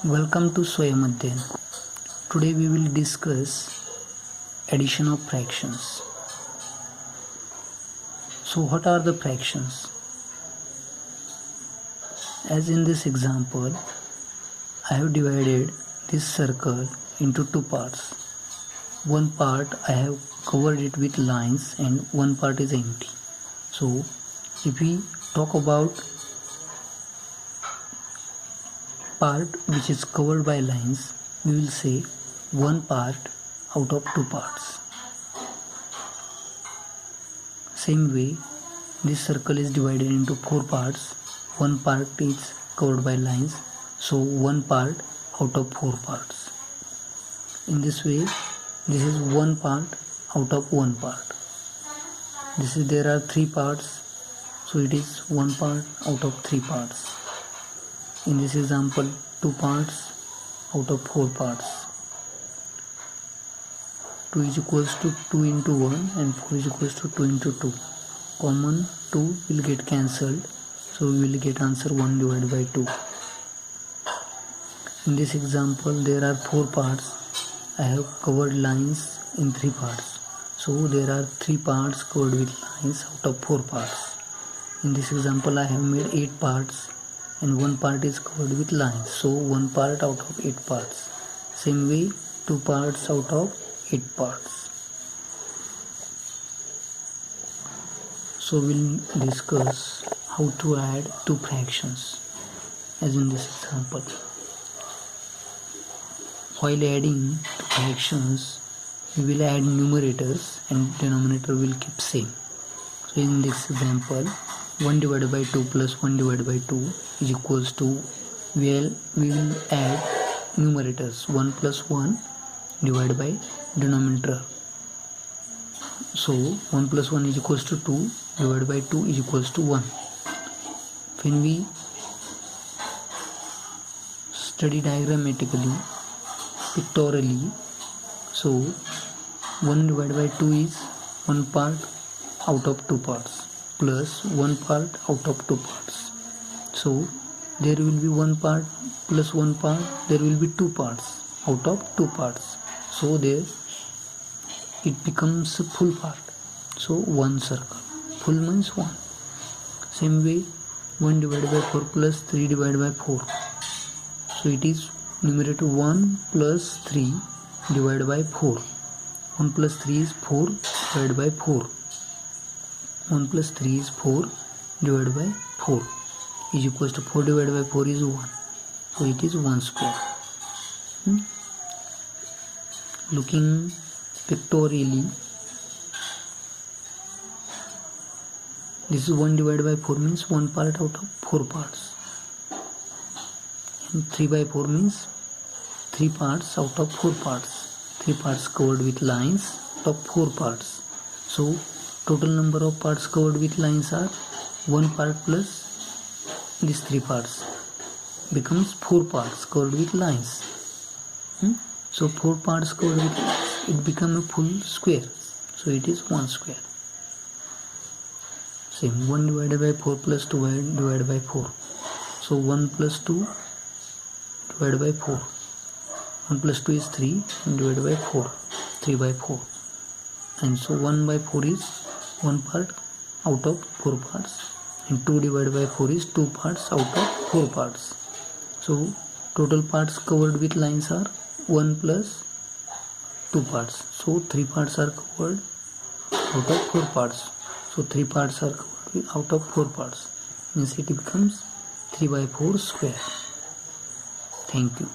Welcome to Swayam Adhyayan. Today we will discuss addition of fractions. So what are the fractions? As in this example, I have divided this circle into two parts. One part I have covered it with lines and one part is empty. So if we talk about part which is covered by lines, we will say one part out of two parts. Same way, this circle is divided into four parts. One part is covered by lines, so one part out of four parts. In this way, this is one part out of one part. There are three parts, so it is one part out of three parts. In this example, two parts out of four parts. 2 is equals to 2 into 1 and 4 is equals to 2 into 2. Common 2 will get cancelled, so we will get answer 1 divided by 2. In this example, there are four parts. I have covered lines in three parts. So there are three parts covered with lines out of four parts. In this example, I have made 8 parts and one part is covered with lines. So one part out of 8 parts. Same way, two parts out of 8 parts. So we'll discuss how to add two fractions as in this example. While adding two fractions, we will add numerators and denominator will keep same. So in this example, 1 divided by 2 plus 1 divided by 2 is equals to, we will add numerators 1 plus 1 divided by denominator. So 1 plus 1 is equals to 2 divided by 2 is equals to 1. When we study diagrammatically, pictorially, so 1 divided by 2 is one part out of two parts plus one part out of two parts. So there will be one part plus one part, there will be two parts out of two parts. So there it becomes a full part. So one circle. Full means 1. Same way, 1 divided by 4 plus 3 divided by 4. So it is numerator 1 plus 3 divided by 4. 1 plus 3 is 4 divided by 4. 1 plus 3 is 4 divided by 4 is equals to 4 divided by 4 is 1. So it is 1 square. Looking pictorially, this is 1 divided by 4 means one part out of 4 parts. And 3 by 4 means 3 parts out of 4 parts. 3 parts covered with lines out of 4 parts. So total number of parts covered with lines are 1 part plus these 3 parts becomes 4 parts covered with lines. So 4 parts covered with lines, it becomes a full square. So it is 1 square. Same, 1 divided by 4 plus 2 divided by 4. So 1 plus 2 divided by 4. 1 plus 2 is 3 and divided by 4. 3 by 4. And so 1 by 4 is one part out of 4 parts. And 2 divided by 4 is 2 parts out of 4 parts. So total parts covered with lines are 1 plus 2 parts. So 3 parts are covered out of 4 parts. So 3 parts are covered out of 4 parts. Means it becomes 3 by 4 square. Thank you.